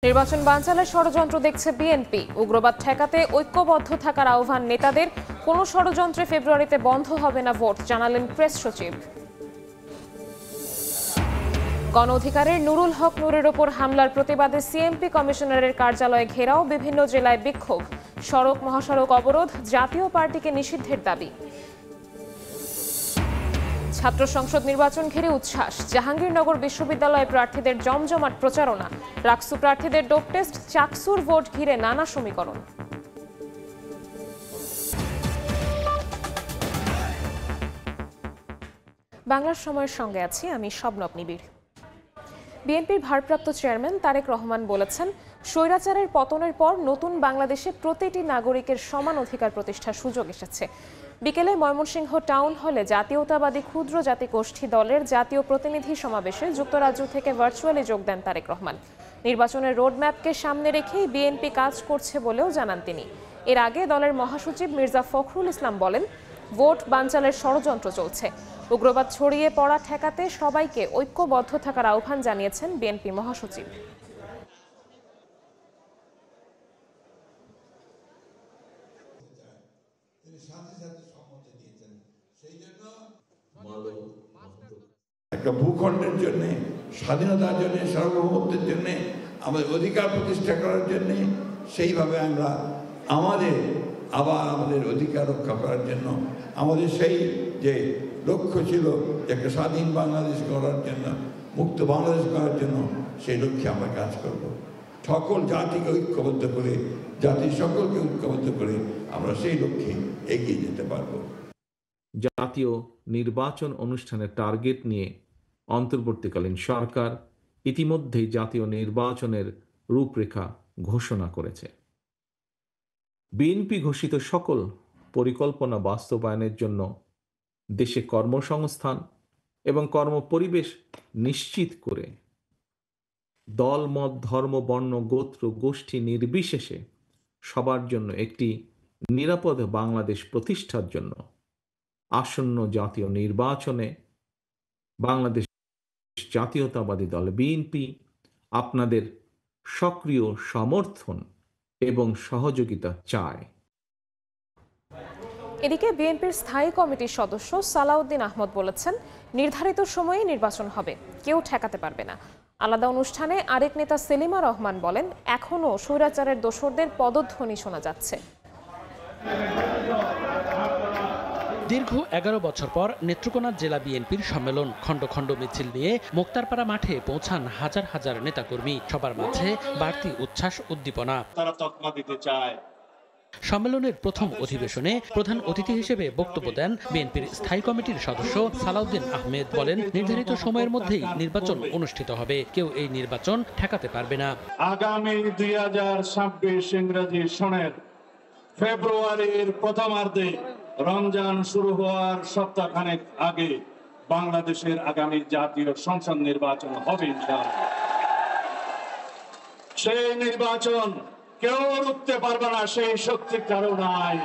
নির্বাচন বানচালের ষড়যন্ত্র দেখছে বিএনপি। উগ্রবাদ ঠেকাতে ঐক্যবদ্ধ থাকার আহ্বান নেতাদের। কোনো ষড়যন্ত্রে ফেব্রুয়ারিতে বন্ধ হবে না ভোট, জানালেন প্রেস সচিব। গণ অধিকারের নুরুল হক নূরের ওপর হামলার প্রতিবাদে সিএমপি কমিশনারের কার্যালয়ে ঘেরাও, বিভিন্ন জেলায় বিক্ষোভ, সড়ক মহাসড়ক অবরোধ, জাতীয় পার্টিকে নিষিদ্ধের দাবি। ছাত্র সংসদ নির্বাচন ঘিরে উচ্ছ্বাস, জাহাঙ্গীরনগর বিশ্ববিদ্যালয়ে প্রার্থীদের জমজমাট প্রচারণা, রাকসু প্রার্থীদের ডোপ টেস্ট, চাকসুর ভোট ঘিরে নানা সমীকরণ। বাংলার সময়ের সঙ্গে আছি আমি শবনব নিবিড়। বিএনপির ভারপ্রাপ্ত চেয়ারম্যান তারেক রহমান বলেছেন, স্বৈরাচারের পতনের পর নতুন বাংলাদেশে প্রতিটি নাগরিকের সমান অধিকার প্রতিষ্ঠার সুযোগ এসেছে। বিকেলে ময়মনসিংহ টাউন হলে জাতীয়তাবাদী ক্ষুদ্র জাতিগোষ্ঠী দলের জাতীয় প্রতিনিধি সমাবেশে যুক্তরাজ্য থেকে ভার্চুয়ালি যোগ দেন তারেক রহমান। নির্বাচনের রোডম্যাপকে সামনে রেখেই বিএনপি কাজ করছে বলেও জানান তিনি। এর আগে দলের মহাসচিব মির্জা ফখরুল ইসলাম বলেন, ভোট বানচালের ষড়যন্ত্র চলছে। উগ্রবাদ ছড়িয়ে পড়া ঠেকাতে সবাইকে ঐক্যবদ্ধ থাকার আহ্বান জানিয়েছেন বিএনপি মহাসচিব। একটা ভূখণ্ডের জন্য, স্বাধীনতার জন্য, সার্বভৌমত্বের জন্য, আমাদের অধিকার প্রতিষ্ঠা করার জন্য, সেইভাবে আমরা আমাদের অধিকার রক্ষা করার জন্য, আমাদের সেই যে লক্ষ্য ছিল একটা স্বাধীন বাংলাদেশ করার জন্য, মুক্ত বাংলাদেশ করার জন্য, সেই লক্ষ্যে আমরা কাজ করব। সকল জাতিকে ঐক্যবদ্ধ করে, জাতির সকলকে ঐক্যবদ্ধ করে আমরা সেই লক্ষ্যে এগিয়ে যেতে পারব। জাতীয় নির্বাচন অনুষ্ঠানের টার্গেট নিয়ে অন্তর্বর্তীকালীন সরকার ইতিমধ্যেই জাতীয় নির্বাচনের রূপরেখা ঘোষণা করেছে। বিএনপি ঘোষিত সকল পরিকল্পনা বাস্তবায়নের জন্য দেশে কর্মসংস্থান এবং কর্মপরিবেশ নিশ্চিত করে দল, মত, ধর্ম, বর্ণ, গোত্র, গোষ্ঠী নির্বিশেষে সবার জন্য একটি নিরাপদ বাংলাদেশ প্রতিষ্ঠার জন্য আসন্ন জাতীয় নির্বাচনে বাংলাদেশ জাতীয়তাবাদী দল বিএনপি আপনাদের সক্রিয় সমর্থন এবং সহযোগিতা চায়। এদিকে বিএনপির স্থায়ী কমিটির সদস্য সালাউদ্দিন আহমদ বলেছেন, নির্ধারিত সময়ে নির্বাচন হবে, কেউ ঠেকাতে পারবে না। আলাদা অনুষ্ঠানে আরেক নেতা সেলিমা রহমান বলেন, এখনও স্বৈরাচারের দোসরদের পদধ্বনি শোনা যাচ্ছে। দীর্ঘ 11 বছর পর নেত্রকোনা জেলা বিএনপির সম্মেলন, খণ্ড খণ্ড মিছিল নিয়ে মোক্তারপাড়া মাঠে পৌঁছান হাজার হাজার নেতাকর্মী। সবার মাঝে বাড়তি উচ্ছ্বাস, উদ্দীপনা। তারা তকমা দিতে চায়। সম্মেলনের প্রথম অধিবেশনে প্রধান অতিথি হিসেবে বক্তব্য দেন বিএনপির স্থায়ী কমিটির সদস্য সালাউদ্দিন আহমেদ। বলেন, নির্ধারিত সময়ের মধ্যেই নির্বাচন অনুষ্ঠিত হবে, কেউ এই নির্বাচন ঠেকাতে পারবে না। আগামী 2026 ইংরেজি সনের ফেব্রুয়ারির প্রথমার্ধে রমজান শুরু হওয়ার সপ্তাহখানেক আগে বাংলাদেশের আগামী জাতীয় সংসদ নির্বাচন হবে ইনশাআল্লাহ। সেই নির্বাচন কেউ রুখতে পারবে না, সেই শক্তি কারো নাই।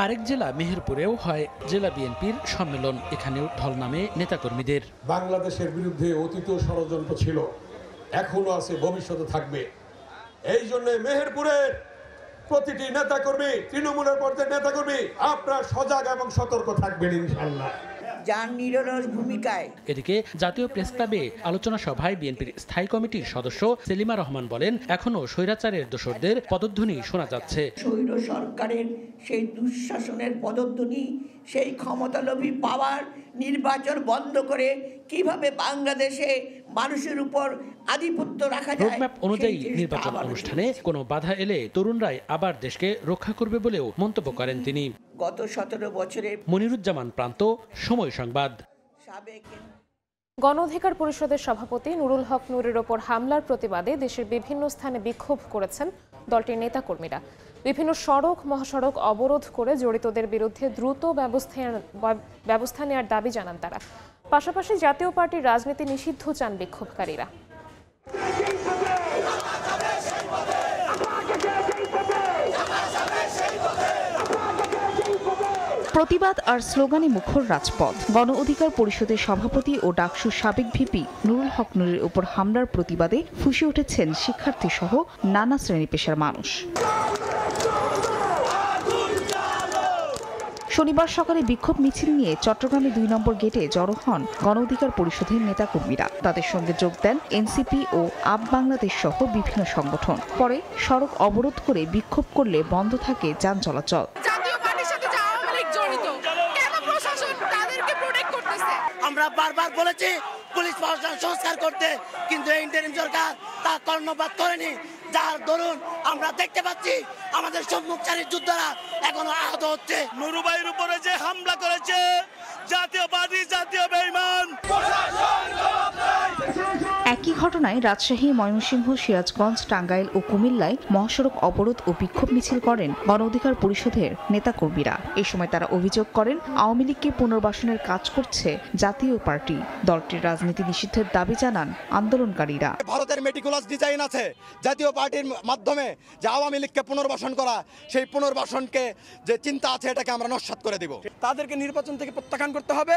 আরেক জেলা মেহেরপুরেও হয় জেলা বিএনপির সম্মেলন। এখানেও ঢল নামে নেতাকর্মীদের। বাংলাদেশের বিরুদ্ধে অতীত ষড়যন্ত্র ছিল, এখনো আছে, ভবিষ্যতে থাকবে। এই জন্য মেহেরপুরের প্রতিটি নেতাকর্মী, তৃণমূলের পর্যায়ের নেতাকর্মী, আপনারা সজাগ এবং সতর্ক থাকবেন ইনশাআল্লাহ। এদিকে জাতীয় প্রেস ক্লাবে আলোচনা সভায় বিএনপির স্থায়ী কমিটির সদস্য সেলিমা রহমান বলেন, এখনো স্বৈরাচারের দোসরদের পদধ্বনি শোনা যাচ্ছে। স্বৈর সরকারের সেই দুঃশাসনের পদধ্বনি, সেই ক্ষমতালোভী পাওয়ার, নির্বাচন বন্ধ করে কিভাবে বাংলাদেশে মানুষের উপর আধিপত্য রাখা যায়। রোডম্যাপ অনুযায়ী নির্বাচন অনুষ্ঠানে কোনো বাধা এলে তরুণরাই আবার দেশকে রক্ষা করবে বলেও মন্তব্য করেন তিনি। গত 17 বছরে মনিরুজ্জামান প্রান্ত, সময় সংবাদ। গণ অধিকার পরিষদের সভাপতি নুরুল হক নূরের ওপর হামলার প্রতিবাদে দেশের বিভিন্ন স্থানে বিক্ষোভ করেছেন দলটির নেতাকর্মীরা। বিভিন্ন সড়ক মহাসড়ক অবরোধ করে জড়িতদের বিরুদ্ধে দ্রুত ব্যবস্থা নেওয়ার দাবি জানান তারা। পাশাপাশি জাতীয় পার্টির রাজনীতি নিষিদ্ধ চান বিক্ষোভকারীরা। প্রতিবাদ আর স্লোগানে মুখর রাজপথ। গণ অধিকার পরিষদের সভাপতি ও ডাকসুর সাবেক ভিপি নুরুল হক নুরের উপর হামলার প্রতিবাদে ফুঁসে উঠেছেন শিক্ষার্থী সহ নানা শ্রেণী পেশার মানুষ। শনিবার সকালে বিক্ষোভ মিছিল নিয়ে চট্টগ্রামে ২ নম্বর গেটে জড়ো হন গণ অধিকার পরিষদের নেতাকর্মীরা। তাদের সঙ্গে যোগ দেন এনসিপি ও আপ বাংলাদেশ সহ বিভিন্ন সংগঠন। পরে সড়ক অবরোধ করে বিক্ষোভ করলে বন্ধ থাকে যান চলাচল। আমরা বারবার বলেছি পুলিশ প্রশাসন সংস্কার করতে, কিন্তু ইন্টারিম সরকার তা কর্ণপাত করেনি, যার দরুন আমরা দেখতে পাচ্ছি আমাদের সম্মুখচারী যোদ্ধারা এখনো আহত হচ্ছে। নুরুবাইয়ের উপরে যে হামলা করেছে জাতীয়বাদী জাতীয় বেঈমান। একই ঘটনায় রাজশাহী, ময়মনসিংহ, সিরাজগঞ্জ, টাঙ্গাইল ও কুমিল্লায় মহাসড়ক অবরোধ ও বিক্ষোভ মিছিল করেন গণ অধিকার পরিষদের নেতাকর্মীরা। এই সময় তারা অভিযোগ করেন আওয়ামী লীগকে পুনর্বাসনের কাজ করছে জাতীয় পার্টি। দলটির রাজনীতি নিষিদ্ধের দাবি জানান আন্দোলনকারীরা। ভারতের মেটিকুলাস ডিজাইন আছে জাতীয় পার্টির মাধ্যমে যে আওয়ামী লীগকে পুনর্বাসন করা, সেই পুনর্বাসনকে যে চিন্তা আছে এটাকে আমরা নস্যাৎ করে দেব। তাদেরকে নির্বাচন থেকে প্রত্যাখ্যান করতে হবে।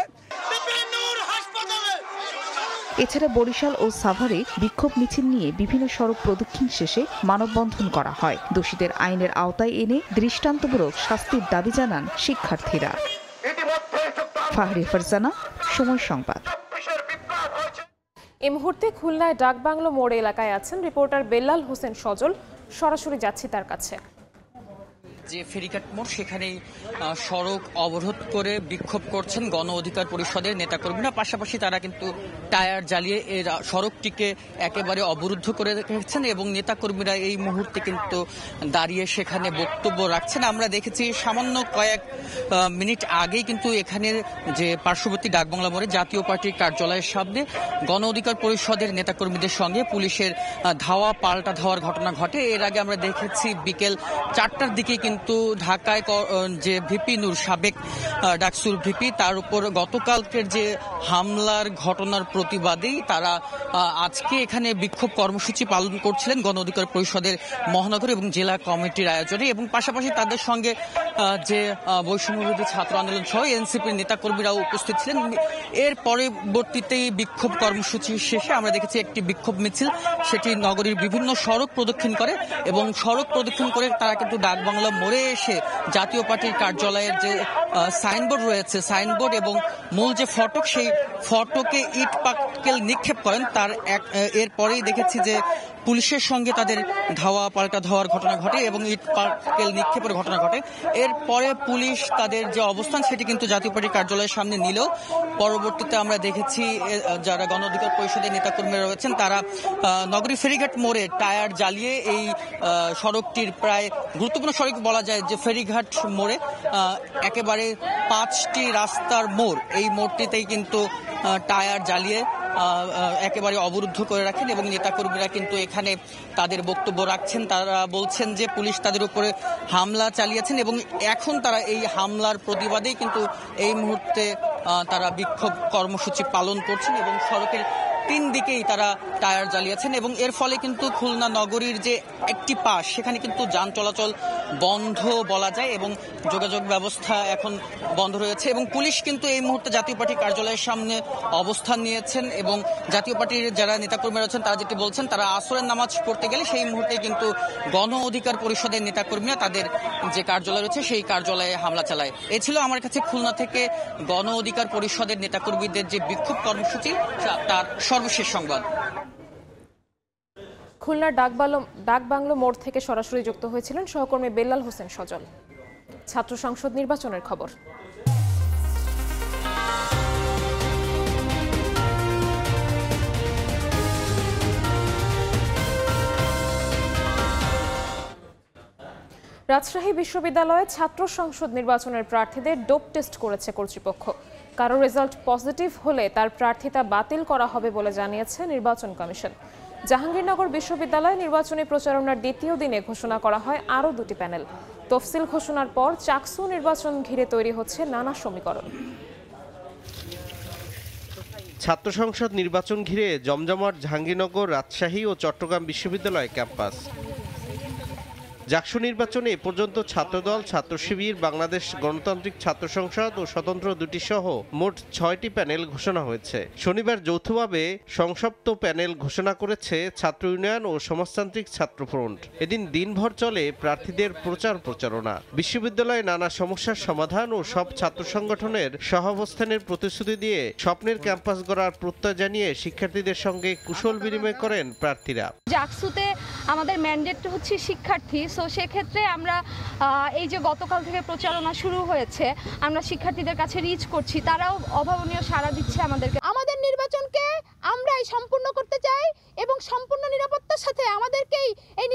এছাড়া বরিশাল ও সাভারে বিক্ষোভ মিছিল নিয়ে বিভিন্ন সড়ক প্রদক্ষিণ শেষে মানববন্ধন করা হয়। দোষীদের আইনের আওতায় এনে দৃষ্টান্তমূলক শাস্তির দাবি জানান শিক্ষার্থীরা। ফাহরি ফারজানা, সময় সংবাদ। এই মুহূর্তে খুলনায় ডাকবাংলো মোড় এলাকায় আছেন রিপোর্টার বেল্লাল হোসেন সজল। সরাসরি যাচ্ছি তার কাছে। যে ফেরিঘাট মোড়, সেখানেই সড়ক অবরোধ করে বিক্ষোভ করছেন গণ অধিকার পরিষদের নেতাকর্মীরা। পাশাপাশি তারা কিন্তু টায়ার জ্বালিয়ে এর সড়কটিকে একেবারে অবরুদ্ধ করে রেখেছেন এবং নেতাকর্মীরা এই মুহূর্তে কিন্তু দাঁড়িয়ে সেখানে বক্তব্য রাখছেন। আমরা দেখেছি সামান্য কয়েক মিনিট আগেই কিন্তু এখানের যে পার্শ্ববর্তী ডাকবাংলা মোড়ে জাতীয় পার্টির কার্যালয়ের সামনে গণ অধিকার পরিষদের নেতাকর্মীদের সঙ্গে পুলিশের ধাওয়া পাল্টা ধাওয়ার ঘটনা ঘটে। এর আগে আমরা দেখেছি বিকেল 4টার দিকে কিন্তু ঢাকায় যে ভিপি নূর, সাবেক ডাকসুর ভিপি, তার উপর গতকালকের যে হামলার ঘটনার প্রতিবাদেই তারা আজকে এখানে বিক্ষোভ কর্মসূচি পালন করছিলেন গণ অধিকার পরিষদের মহানগর এবং জেলা কমিটির আয়োজনে। এবং পাশাপাশি তাদের সঙ্গে যে বৈষম্যবিরোধী ছাত্র আন্দোলন সহ এনসিপির নেতাকর্মীরাও উপস্থিত ছিলেন। এর পরবর্তীতেই বিক্ষোভ কর্মসূচি শেষে আমরা দেখেছি একটি বিক্ষোভ মিছিল, সেটি নগরীর বিভিন্ন সড়ক প্রদক্ষিণ করে এবং সড়ক প্রদক্ষিণ করে তারা কিন্তু ডাকবাংলা মোড়ে এসে জাতীয় পার্টির কার্যালয়ের যে সাইনবোর্ড রয়েছে, সাইনবোর্ড এবং মূল যে ফটক, সেই ফটকে ইট পাটকেল নিক্ষেপ করেন। তার এরপরেই দেখেছি যে পুলিশের সঙ্গে তাদের ধাওয়া পাল্টা ধাওয়ার ঘটনা ঘটে এবং ইট পাটকেল নিক্ষেপের ঘটনা ঘটে। এরপরে পুলিশ তাদের যে অবস্থান সেটি কিন্তু জাতীয় পার্টির কার্যালয়ের সামনে নিলেও পরবর্তীতে আমরা দেখেছি যারা গণ অধিকার পরিষদের নেতাকর্মীরা রয়েছেন তারা নগরী ফেরিঘাট মোড়ে টায়ার জ্বালিয়ে এই সড়কটির প্রায় গুরুত্বপূর্ণ সড়ক বলা যায় যে ফেরিঘাট মোড়ে একেবারে 5টি রাস্তার মোড়, এই মোড়টিতেই কিন্তু টায়ার জ্বালিয়ে একেবারে অবরুদ্ধ করে রাখেন এবং নেতাকর্মীরা কিন্তু এখানে তাদের বক্তব্য রাখছেন। তারা বলছেন যে পুলিশ তাদের উপরে হামলা চালিয়েছেন এবং এখন তারা এই হামলার প্রতিবাদেই কিন্তু এই মুহূর্তে তারা বিক্ষোভ কর্মসূচি পালন করছেন এবং সড়কের 3 দিকেই তারা টায়ার জ্বালিয়েছেন এবং এর ফলে কিন্তু খুলনা নগরীর যে একটি পাশ সেখানে কিন্তু যান চলাচল বন্ধ বলা যায় এবং যোগাযোগ ব্যবস্থা এখন বন্ধ রয়েছে। এবং পুলিশ কিন্তু এই মুহূর্তে জাতীয় পার্টির কার্যালয়ের সামনে অবস্থান নিয়েছেন এবং জাতীয় পার্টির যারা নেতাকর্মীরা আছেন তারা যেটি বলছেন, তারা আসরের নামাজ পড়তে গেলে সেই মুহূর্তে কিন্তু গণ অধিকার পরিষদের নেতাকর্মীরা তাদের যে কার্যালয় রয়েছে সেই কার্যালয়ে হামলা চালায়। এ ছিল আমার কাছে খুলনা থেকে গণ অধিকার পরিষদের নেতাকর্মীদের যে বিক্ষোভ কর্মসূচি তার সর্বশেষ সংবাদ। খুলনার ডাকবাংলো মোড় থেকে সরাসরি যুক্ত হয়েছিলেন সহকর্মী বেল্লাল হোসেন সজল। ছাত্র সংসদ নির্বাচনের খবর। রাজশাহী বিশ্ববিদ্যালয়ে ছাত্র সংসদ নির্বাচনের প্রার্থীদের ডোপ টেস্ট করেছে কর্তৃপক্ষ। কারো রেজাল্ট পজিটিভ হলে তার প্রার্থিতা বাতিল করা হবে বলে জানিয়েছে নির্বাচন কমিশন। জাহাঙ্গীরনগর বিশ্ববিদ্যালয়ে নির্বাচনী প্রচারণার দ্বিতীয় দিনে ঘোষণা করা হয় আরও 2টি প্যানেল। তফসিল ঘোষণার পর চাকসু নির্বাচন ঘিরে তৈরি হচ্ছে নানা সমীকরণ। ছাত্র সংসদ নির্বাচন ঘিরে জমজমাট জাহাঙ্গীরনগর, রাজশাহী ও চট্টগ্রাম বিশ্ববিদ্যালয় ক্যাম্পাস। 4 বছর পর 4টি বিশ্ববিদ্যালয়ে 4টি প্যানেল। তফসিল ঘোষণার পর চাকসু নির্বাচন ঘিরে তৈরি হচ্ছে নানা সমীকরণ। ছাত্র সংসদ নির্বাচন ঘিরে জমজমাট জাহাঙ্গীরনগর, রাজশাহী ও চট্টগ্রাম বিশ্ববিদ্যালয় ক্যাম্পাস। জাকসু নির্বাচনে এ পর্যন্ত ছাত্রদল, ছাত্র শিবির, বাংলাদেশ গণতান্ত্রিক ছাত্র সংসদ ও স্বতন্ত্র দুটি সহ মোট 6টি প্যানেল ঘোষণা হয়েছে। শনিবার যৌথভাবে সংসপ্ত প্যানেল ঘোষণা করেছে ছাত্র ইউনিয়ন ও সমাজতান্ত্রিক ছাত্র ফ্রন্ট। এদিন দিনভর চলে প্রার্থীদের প্রচারণা। বিশ্ববিদ্যালয়ে নানা সমস্যার সমাধান ও সব ছাত্র সংগঠনের সহাবস্থানের প্রতিশ্রুতি দিয়ে স্বপ্নের ক্যাম্পাস গড়ার প্রত্যয় জানিয়ে শিক্ষার্থীদের সঙ্গে কুশল বিনিময় করেন প্রার্থীরা। জাকসুতে আমাদের ম্যান্ডেট হচ্ছে শিক্ষার্থী, সো সেক্ষেত্রে আমরা এই যে গতকাল থেকে প্রচারণা শুরু হয়েছে, আমরা শিক্ষার্থীদের কাছে রিচ করছি, তারাও অভাবনীয় সাড়া দিচ্ছে আমাদেরকে। আমাদের নির্বাচনকে আমরাই সম্পূর্ণ করতে চাই এবং সম্পূর্ণ নিরাপত্তার সাথে আমাদেরকেই এই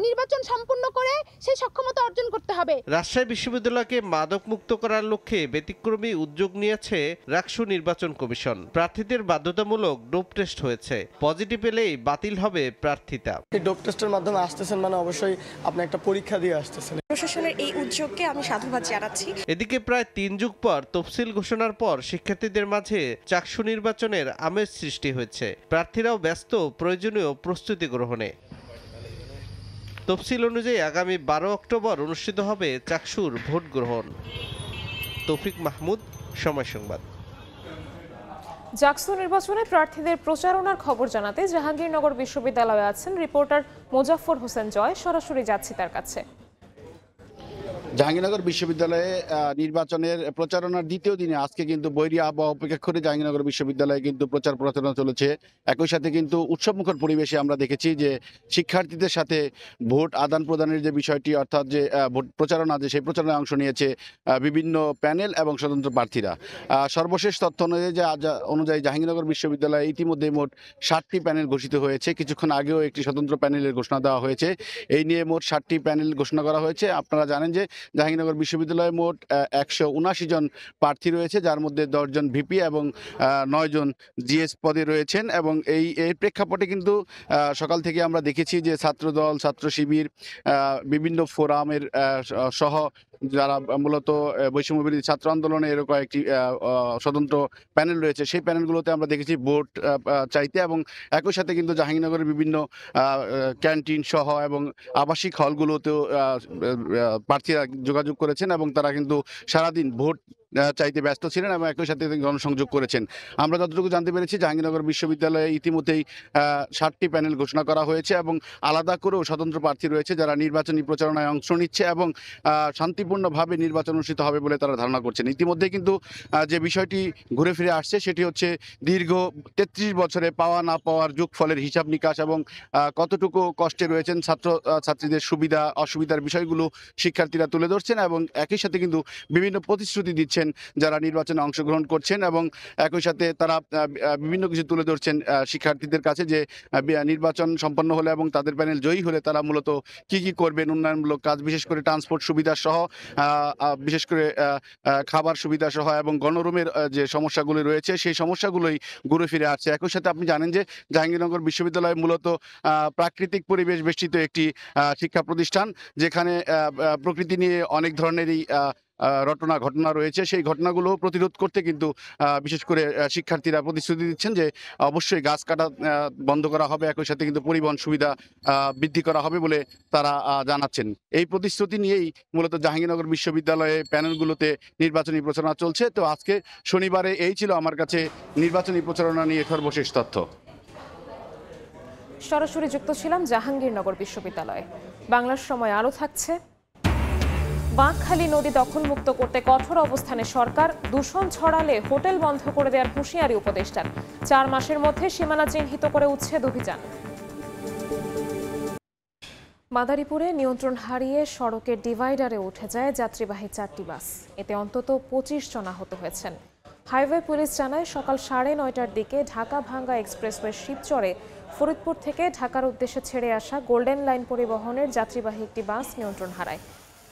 নির্বাচন সম্পূর্ণ করে সেই সক্ষমতা অর্জন করতে হবে। রাজশাহী বিশ্ববিদ্যালয়কে মাদক মুক্ত করার লক্ষ্যে ব্যতিক্রমী উদ্যোগ নিয়েছে রাকসু নির্বাচন কমিশন। প্রার্থীদের বাধ্যতামূলক ডোপ টেস্ট হয়েছে, পজিটিভ এলেই বাতিল হবে প্রার্থিতা। এই ডোপ টেস্টের মাধ্যমে আসতেছেন মানে অবশ্যই আপনি একটা পরীক্ষা দিয়ে আসতেছেন। প্রশাসনের এই উদ্যোগকে আমি সাধুবাদ জানাচ্ছি। এদিকে প্রায় 3 যুগ পর তফসিল ঘোষণার পর শিক্ষার্থীদের মাঝে চাকসু নির্বাচনের আমেজ সৃষ্টি হয়েছে। প্রার্থীরাও ব্যস্ত প্রয়োজনীয় প্রস্তুতি গ্রহণে। তফসিল অনুযায়ী আগামী 12 অক্টোবর অনুষ্ঠিত হবে চাকসুর ভোট গ্রহণ। তৌফিক মাহমুদ, সময় সংবাদ। জাকসু নির্বাচনে প্রার্থীদের প্রচারণার খবর জানাতে জাহাঙ্গীরনগর বিশ্ববিদ্যালয়ে আছেন রিপোর্টার মোজাফফর হোসেন জয়। সরাসরি যাচ্ছি তার কাছে। জাহাঙ্গীরনগর বিশ্ববিদ্যালয়ে নির্বাচনের প্রচারণার দ্বিতীয় দিনে আজকে কিন্তু বৈরী আবহাওয়া উপেক্ষা করে জাহাঙ্গীরনগর বিশ্ববিদ্যালয়ে কিন্তু প্রচারণা চলেছে। একই সাথে কিন্তু উৎসবমুখর পরিবেশে আমরা দেখেছি যে শিক্ষার্থীদের সাথে ভোট আদান প্রদানের যে বিষয়টি, অর্থাৎ যে ভোট প্রচারণা, যে সেই প্রচারণায় অংশ নিয়েছে বিভিন্ন প্যানেল এবং স্বতন্ত্র প্রার্থীরা। সর্বশেষ তথ্য অনুযায়ী জাহাঙ্গীরনগর বিশ্ববিদ্যালয়ে ইতিমধ্যে মোট 7টি প্যানেল ঘোষিত হয়েছে। কিছুক্ষণ আগেও একটি স্বতন্ত্র প্যানেলের ঘোষণা দেওয়া হয়েছে। এই নিয়ে মোট 7টি প্যানেল ঘোষণা করা হয়েছে। আপনারা জানেন যে জাহাঙ্গীরনগর বিশ্ববিদ্যালয়ে মোট 179 জন প্রার্থী রয়েছে, যার মধ্যে 10 জন ভিপি এবং 9 জন জিএস পদে রয়েছেন। এবং এই প্রেক্ষাপটে কিন্তু সকাল থেকে আমরা দেখেছি যে ছাত্রদল, ছাত্র শিবির, বিভিন্ন ফোরামের সহ যারা মূলত বৈষম্য বিরোধী ছাত্র আন্দোলনে এরকম কয়েকটি স্বতন্ত্র প্যানেল রয়েছে, সেই প্যানেলগুলোতে আমরা দেখেছি ভোট চাইতে। এবং একই সাথে কিন্তু জাহাঙ্গীরনগরের বিভিন্ন ক্যান্টিন সহ এবং আবাসিক হলগুলোতেও প্রার্থীরা যোগাযোগ করেছেন এবং তারা কিন্তু সারাদিন ভোট চাইতে ব্যস্ত ছিলেন এবং একই সাথে গণসংযোগ করেছেন। আমরা যতটুকু জানতে পেরেছি জাহাঙ্গীরনগর বিশ্ববিদ্যালয়ে ইতিমধ্যেই 7টি প্যানেল ঘোষণা করা হয়েছে এবং আলাদা করেও স্বতন্ত্র প্রার্থী রয়েছে যারা নির্বাচনী প্রচারণায় অংশ নিচ্ছে এবং শান্তিপূর্ণভাবে নির্বাচন অনুষ্ঠিত হবে বলে তারা ধারণা করছেন। ইতিমধ্যে কিন্তু যে বিষয়টি ঘুরে ফিরে আসছে সেটি হচ্ছে দীর্ঘ 33 বছরে পাওয়া না পাওয়ার যোগফলের হিসাব নিকাশ এবং কতটুকু কষ্টে রয়েছেন ছাত্রীদের সুবিধা অসুবিধার বিষয়গুলো শিক্ষার্থীরা তুলে ধরছেন এবং একই সাথে কিন্তু বিভিন্ন প্রতিশ্রুতি দিচ্ছেন যারা নির্বাচনে অংশগ্রহণ করছেন এবং একই সাথে তারা বিভিন্ন কিছু তুলে ধরছেন শিক্ষার্থীদের কাছে যে নির্বাচন সম্পন্ন হলে এবং তাদের প্যানেল জয়ী হলে তারা মূলত কি করবেন, উন্নয়নমূলক কাজ, বিশেষ করে ট্রান্সপোর্ট সুবিধা সহ, বিশেষ করে খাবার সুবিধা সহ এবং গণরুমের যে সমস্যাগুলি রয়েছে সেই সমস্যাগুলোই ঘুরে ফিরে আসছে। একই সাথে আপনি জানেন যে জাহাঙ্গীরনগর বিশ্ববিদ্যালয় মূলত প্রাকৃতিক পরিবেশ বেষ্টিত একটি শিক্ষা প্রতিষ্ঠান, যেখানে প্রকৃতি নিয়ে অনেক ধরনেরই ঘটনা রয়েছে। সেই ঘটনাগুলো প্রতিরোধ করতে কিন্তু বিশেষ করে শিক্ষার্থীরা প্রতিশ্রুতি দিচ্ছেন যে অবশ্যই গাছ কাটা বন্ধ করা হবে, একই সাথে কিন্তু পরিবহন সুবিধা বৃদ্ধি করা হবে বলে তারা জানাচ্ছেন। এই প্রতিশ্রুতি নিয়েই মূলত জাহাঙ্গীরনগর বিশ্ববিদ্যালয়ে প্যানেলগুলোতে নির্বাচনী প্রচারণা চলছে। তো আজকে শনিবারে এই ছিল আমার কাছে নির্বাচনী প্রচারণা নিয়ে সর্বশেষ তথ্য। সরাসরি যুক্ত ছিলাম জাহাঙ্গীরনগর বিশ্ববিদ্যালয়ে। বাংলার সময় আরও থাকছে। বাঁকখালী নদী দখলমুক্ত করতে কঠোর অবস্থানে সরকার, দূষণ ছড়ালে হোটেল বন্ধ করে দেওয়ার হুঁশিয়ারি উপদেষ্টার। 4 মাসের মধ্যে সীমানা চিহ্নিত করে উচ্ছেদ অভিযান। মাদারীপুরে নিয়ন্ত্রণ হারিয়ে সড়কের ডিভাইডারে উঠে যায় যাত্রীবাহী 4টি বাস। এতে অন্তত 25 জন আহত হয়েছেন। হাইওয়ে পুলিশ জানায় সকাল 9:30টার দিকে ঢাকা-ভাঙ্গা এক্সপ্রেসওয়ে শিবচরে ফরিদপুর থেকে ঢাকার উদ্দেশ্যে ছেড়ে আসা গোল্ডেন লাইন পরিবহনের যাত্রীবাহী একটি বাস নিয়ন্ত্রণ হারায়।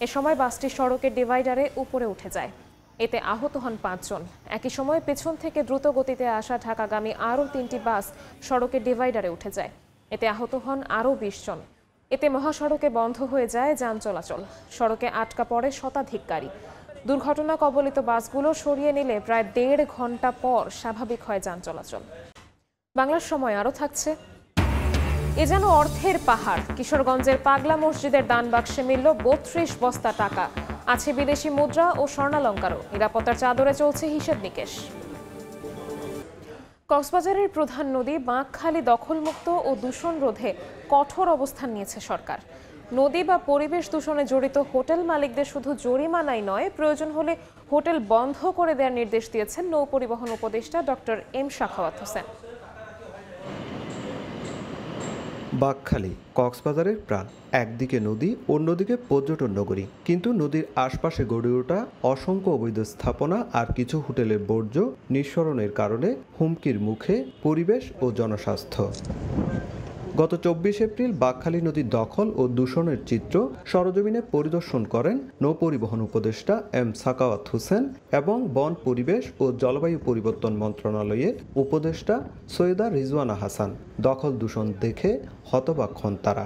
এ সময় বাসটি সড়কের ডিভাইডারে উপরে উঠে যায়। এতে আহত হন 5 জন। একই সময় পেছন থেকে দ্রুত গতিতে আসা ঢাকাগামী আরও 3টি বাস সড়কের ডিভাইডারে উঠে যায়। এতে আহত হন আরও 20 জন। এতে মহাসড়কে বন্ধ হয়ে যায় যান চলাচল। সড়কে আটকা পড়ে শতাধিক গাড়ি। দুর্ঘটনা কবলিত বাসগুলো সরিয়ে নিলে প্রায় 1.5 ঘন্টা পর স্বাভাবিক হয় যান চলাচল। বাংলার সময় আরও থাকছে। এ যেন অর্থের পাহাড়। কিশোরগঞ্জের পাগলা মসজিদের দান বাক্সে মিলল 32 বস্তা টাকা, আছে বিদেশি মুদ্রা ও স্বর্ণালঙ্কারও। নিরাপত্তার চাদরে চলছে হিসেব নিকেশ। কক্সবাজারের প্রধান নদী বাঁকখালী দখলমুক্ত ও দূষণ রোধে কঠোর অবস্থান নিয়েছে সরকার। নদী বা পরিবেশ দূষণে জড়িত হোটেল মালিকদের শুধু জরিমানাই নয়, প্রয়োজন হলে হোটেল বন্ধ করে দেওয়ার নির্দেশ দিয়েছেন নৌপরিবহন উপদেষ্টা ডক্টর এম সাখাওয়াত হোসেন। বাঁকখালী কক্সবাজারের প্রাণ। একদিকে নদী, অন্যদিকে পর্যটন নগরী, কিন্তু নদীর আশপাশে গড়ে ওঠা অসংখ্য অবৈধ স্থাপনা আর কিছু হোটেলের বর্জ্য নিঃসরণের কারণে হুমকির মুখে পরিবেশ ও জনস্বাস্থ্য। গত 24 এপ্রিল বাঁকখালী নদীর দখল ও দূষণের চিত্র সরজমিনে পরিদর্শন করেন নৌপরিবহন উপদেষ্টা এম সাখাওয়াত হোসেন এবং বন, পরিবেশ ও জলবায়ু পরিবর্তন মন্ত্রণালয়ের উপদেষ্টা সৈয়দা রিজওয়ানা হাসান। দখল দূষণ দেখে হতবাক হন তারা।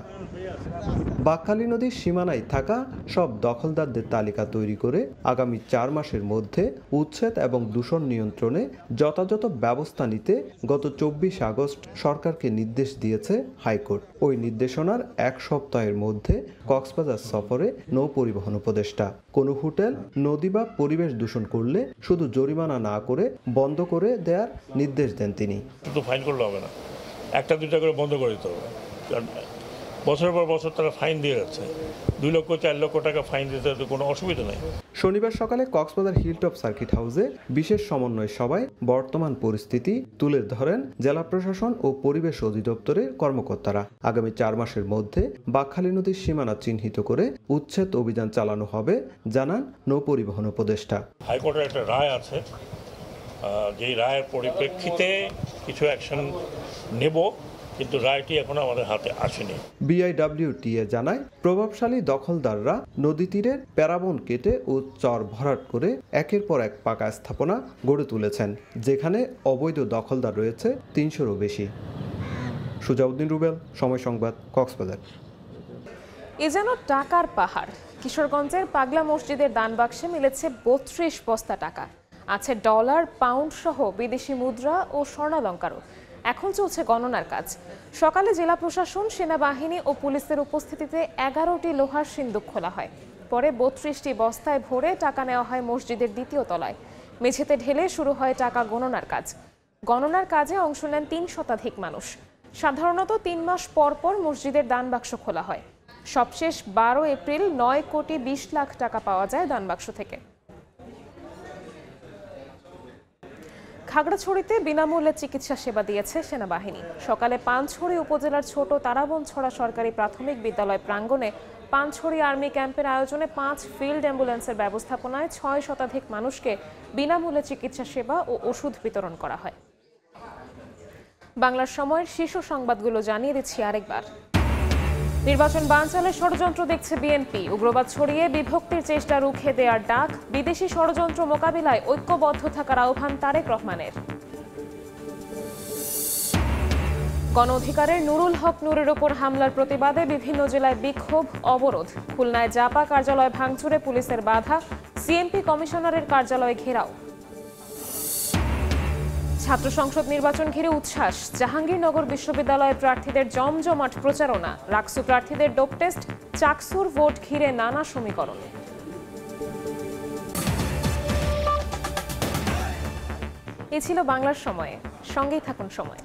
বাঁকখালী নদীর সীমানায় থাকা সব দখলদারদের তালিকা তৈরি করে আগামী 4 মাসের মধ্যে উচ্ছেদ এবং দূষণ নিয়ন্ত্রণে যথাযথ ব্যবস্থা নিতে গত 24 আগস্ট সরকারকে নির্দেশ দিয়েছে হাইকোর্ট। ওই নির্দেশনার 1 সপ্তাহের মধ্যে কক্সবাজার সফরে নৌপরিবহন উপদেষ্টা। কোনো হোটেল নদী বা পরিবেশ দূষণ করলে শুধু জরিমানা না করে বন্ধ করে দেওয়ার নির্দেশ দেন তিনি। শুধু ফাইন করলে হবে না, 1-2টা করে বন্ধ করে দিতে হবে। কারণ বছরের পর বছর তারা ফাইন দিয়ে যাচ্ছে, 2 লক্ষ 4 লক্ষ টাকা ফাইন দিতে কোনো অসুবিধা নেই। শনিবার সকালে কক্সবাজার হিলটপ সার্কিট হাউসে বিশেষ সমন্বয় সভায় বর্তমান পরিস্থিতি তুলে ধরেন জেলা প্রশাসন ও পরিবেশ অধিদপ্তরের কর্মকর্তারা। আগামী 4 মাসের মধ্যে বাঁকখালী নদীর সীমানা চিহ্নিত করে উচ্ছেদ অভিযান চালানো হবে, জানান নৌপরিবহন উপদেষ্টা। হাইকোর্টের একটা রায় আছে, যেই রায়ের পরিপ্রেক্ষিতে কিছু অ্যাকশন নেব, কিন্তু রায়টি এখনো আমাদের হাতে আসেনি। বিআইডব্লিউটিএ জানায়, প্রভাবশালী দখলদাররা নদী তীরের প্যারাবন কেটে ও চর ভরাট করে একের পর এক পাকা স্থাপনা গড়ে তুলেছেন, যেখানে অবৈধ দখলদার রয়েছে 300-রও বেশি। সুজাউদ্দিন রুবেল, সময় সংবাদ, কক্সবাজার। এ যেন টাকার পাহাড়। কিশোরগঞ্জের পাগলা মসজিদের দান বাক্সে মিলেছে 32 বস্তা টাকা, আছে ডলার, পাউন্ড সহ বিদেশি মুদ্রা ও স্বর্ণালঙ্কারও। এখন চলছে গণনার কাজ। সকালে জেলা প্রশাসন, সেনাবাহিনী ও পুলিশের উপস্থিতিতে 11টি লোহার সিন্দুক খোলা হয়। পরে 32টি বস্তায় ভরে টাকা নেওয়া হয় মসজিদের 2য় তলায়। মেঝেতে ঢেলে শুরু হয় টাকা গণনার কাজ। গণনার কাজে অংশ নেন 3 শতাধিক মানুষ। সাধারণত 3 মাস পর পর মসজিদের দান বাক্স খোলা হয়। সবশেষ 12 এপ্রিল 9 কোটি 20 লাখ টাকা পাওয়া যায় দান বাক্স থেকে। খাগড়াছড়িতে বিনামূল্যে চিকিৎসা সেবা দিয়েছে সেনাবাহিনী। সকালে পানছড়ি উপজেলার ছোট তারাবনছড়া সরকারি প্রাথমিক বিদ্যালয় প্রাঙ্গণে পানছড়ি আর্মি ক্যাম্পের আয়োজনে 5 ফিল্ড অ্যাম্বুলেন্সের ব্যবস্থাপনায় 6 শতাধিক মানুষকে বিনামূল্যে চিকিৎসা সেবা ও ওষুধ বিতরণ করা হয়। বাংলার সময়ের শীর্ষ সংবাদগুলো জানিয়ে দিচ্ছি আরেকবার। নির্বাচন বানচালের ষড়যন্ত্র দেখছে বিএনপি। উগ্রবাদ ছড়িয়ে বিভক্তির চেষ্টা রুখে দেওয়ার ডাক। বিদেশি ষড়যন্ত্র মোকাবিলায় ঐক্যবদ্ধ থাকার আহ্বান তারেক রহমানের। গণ অধিকারের নুরুল হক নূরের ওপর হামলার প্রতিবাদে বিভিন্ন জেলায় বিক্ষোভ, অবরোধ। খুলনায় জাপা কার্যালয় ভাঙচুরে পুলিশের বাধা। সিএমপি কমিশনারের কার্যালয়ে ঘেরাও। ছাত্র সংসদ নির্বাচন ঘিরে উচ্ছ্বাস। জাহাঙ্গীরনগর বিশ্ববিদ্যালয়ের প্রার্থীদের জমজমাট প্রচারণা। রাকসু প্রার্থীদের ডোপ টেস্ট। চাকসুর ভোট ঘিরে নানা সমীকরণ। এই ছিল বাংলার সময়ে। সঙ্গেই থাকুন সময়।